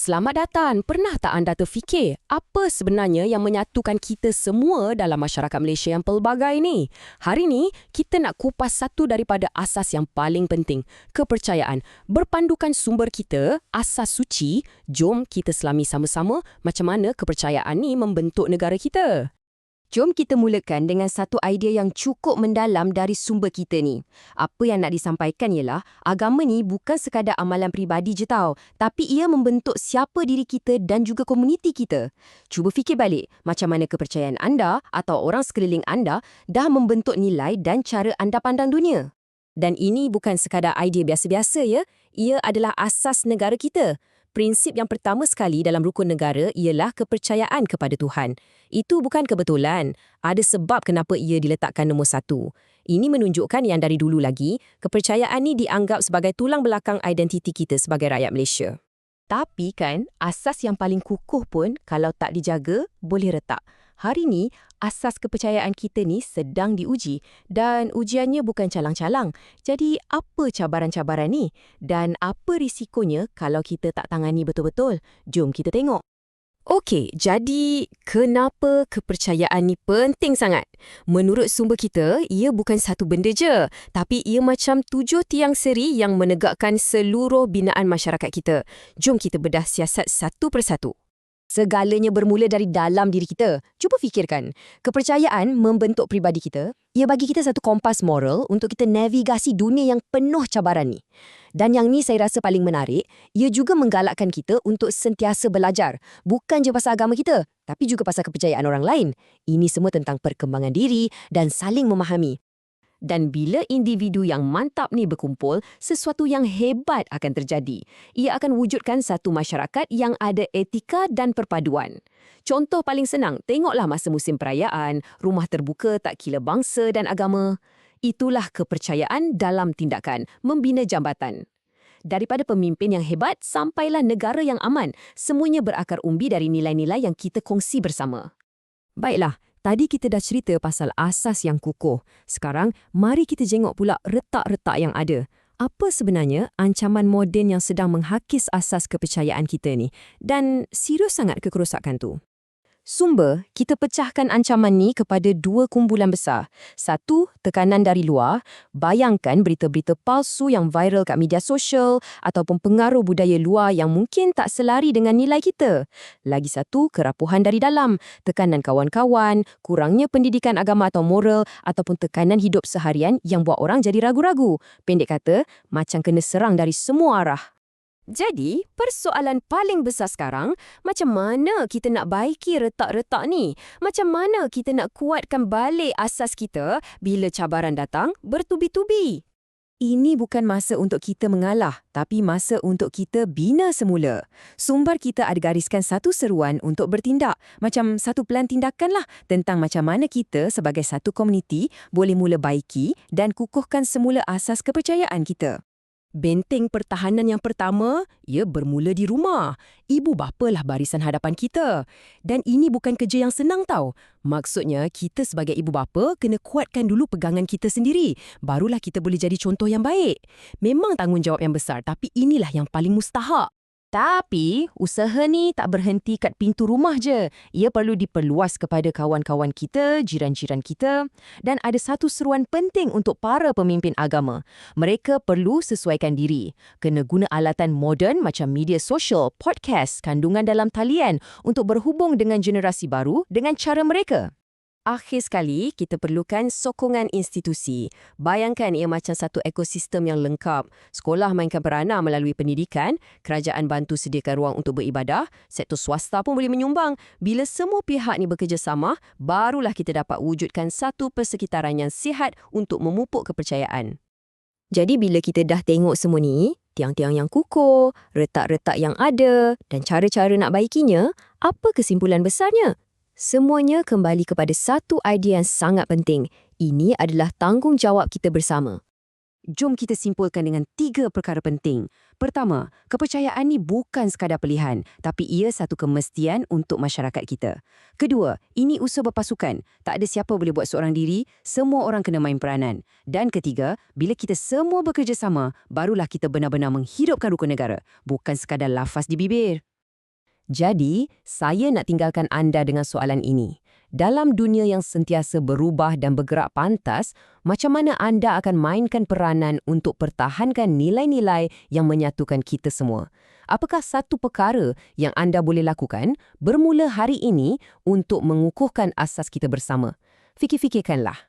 Selamat datang. Pernah tak anda terfikir apa sebenarnya yang menyatukan kita semua dalam masyarakat Malaysia yang pelbagai ni? Hari ni, kita nak kupas satu daripada asas yang paling penting, kepercayaan. Berpandukan sumber kita, asas suci, jom kita selami sama-sama macam mana kepercayaan ni membentuk negara kita. Jom kita mulakan dengan satu idea yang cukup mendalam dari sumber kita ni. Apa yang nak disampaikan ialah, agama ni bukan sekadar amalan peribadi je tau, tapi ia membentuk siapa diri kita dan juga komuniti kita. Cuba fikir balik, macam mana kepercayaan anda atau orang sekeliling anda dah membentuk nilai dan cara anda pandang dunia. Dan ini bukan sekadar idea biasa-biasa ya, ia adalah asas negara kita. Prinsip yang pertama sekali dalam rukun negara ialah kepercayaan kepada Tuhan. Itu bukan kebetulan. Ada sebab kenapa ia diletakkan nombor satu. Ini menunjukkan yang dari dulu lagi, kepercayaan ini dianggap sebagai tulang belakang identiti kita sebagai rakyat Malaysia. Tapi kan, asas yang paling kukuh pun kalau tak dijaga, boleh retak. Hari ni, asas kepercayaan kita ni sedang diuji dan ujiannya bukan calang-calang. Jadi, apa cabaran-cabaran ni? Dan apa risikonya kalau kita tak tangani betul-betul? Jom kita tengok. Okey, jadi kenapa kepercayaan ni penting sangat? Menurut sumber kita, ia bukan satu benda je, tapi ia macam 7 tiang seri yang menegakkan seluruh binaan masyarakat kita. Jom kita bedah siasat satu persatu. Segalanya bermula dari dalam diri kita. Cuba fikirkan, kepercayaan membentuk pribadi kita. Ia bagi kita satu kompas moral untuk kita navigasi dunia yang penuh cabaran ni. Dan yang ni saya rasa paling menarik, ia juga menggalakkan kita untuk sentiasa belajar. Bukan je pasal agama kita, tapi juga pasal kepercayaan orang lain. Ini semua tentang perkembangan diri dan saling memahami. Dan bila individu yang mantap ni berkumpul, sesuatu yang hebat akan terjadi. Ia akan wujudkan satu masyarakat yang ada etika dan perpaduan. Contoh paling senang, tengoklah masa musim perayaan, rumah terbuka tak kira bangsa dan agama. Itulah kepercayaan dalam tindakan, membina jambatan. Daripada pemimpin yang hebat sampailah negara yang aman, semuanya berakar umbi dari nilai-nilai yang kita kongsi bersama. Baiklah. Tadi kita dah cerita pasal asas yang kukuh. Sekarang, mari kita jengok pula retak-retak yang ada. Apa sebenarnya ancaman moden yang sedang menghakis asas kepercayaan kita ni? Dan serius sangat kekerosakan tu. Sumber, kita pecahkan ancaman ni kepada 2 kumpulan besar. Satu, tekanan dari luar. Bayangkan berita-berita palsu yang viral kat media sosial ataupun pengaruh budaya luar yang mungkin tak selari dengan nilai kita. Lagi satu, kerapuhan dari dalam. Tekanan kawan-kawan, kurangnya pendidikan agama atau moral ataupun tekanan hidup seharian yang buat orang jadi ragu-ragu. Pendek kata, macam kena serang dari semua arah. Jadi, persoalan paling besar sekarang, macam mana kita nak baiki retak-retak ni? Macam mana kita nak kuatkan balik asas kita bila cabaran datang bertubi-tubi? Ini bukan masa untuk kita mengalah, tapi masa untuk kita bina semula. Sumber kita ada gariskan satu seruan untuk bertindak, macam satu plan tindakan lah tentang macam mana kita sebagai satu komuniti boleh mula baiki dan kukuhkan semula asas kepercayaan kita. Benteng pertahanan yang pertama, ia bermula di rumah. Ibu bapalah barisan hadapan kita. Dan ini bukan kerja yang senang tau. Maksudnya, kita sebagai ibu bapa kena kuatkan dulu pegangan kita sendiri. Barulah kita boleh jadi contoh yang baik. Memang tanggungjawab yang besar, tapi inilah yang paling mustahak. Tapi, usaha ni tak berhenti kat pintu rumah je. Ia perlu diperluas kepada kawan-kawan kita, jiran-jiran kita. Dan ada satu seruan penting untuk para pemimpin agama. Mereka perlu sesuaikan diri. Kena guna alatan moden macam media sosial, podcast, kandungan dalam talian untuk berhubung dengan generasi baru dengan cara mereka. Akhir sekali, kita perlukan sokongan institusi. Bayangkan ia macam satu ekosistem yang lengkap. Sekolah mainkan peranan melalui pendidikan, kerajaan bantu sediakan ruang untuk beribadah, sektor swasta pun boleh menyumbang. Bila semua pihak ni bekerjasama, barulah kita dapat wujudkan satu persekitaran yang sihat untuk memupuk kepercayaan. Jadi bila kita dah tengok semua ni, tiang-tiang yang kukuh, retak-retak yang ada dan cara-cara nak baikinya, apa kesimpulan besarnya? Semuanya kembali kepada satu idea yang sangat penting. Ini adalah tanggungjawab kita bersama. Jom kita simpulkan dengan 3 perkara penting. Pertama, kepercayaan ni bukan sekadar pilihan, tapi ia satu kemestian untuk masyarakat kita. Kedua, ini usaha berpasukan. Tak ada siapa boleh buat seorang diri, semua orang kena main peranan. Dan ketiga, bila kita semua bekerjasama, barulah kita benar-benar menghidupkan rukun negara, bukan sekadar lafaz di bibir. Jadi, saya nak tinggalkan anda dengan soalan ini. Dalam dunia yang sentiasa berubah dan bergerak pantas, macam mana anda akan mainkan peranan untuk pertahankan nilai-nilai yang menyatukan kita semua? Apakah satu perkara yang anda boleh lakukan bermula hari ini untuk mengukuhkan asas kita bersama? Fikir-fikirkanlah.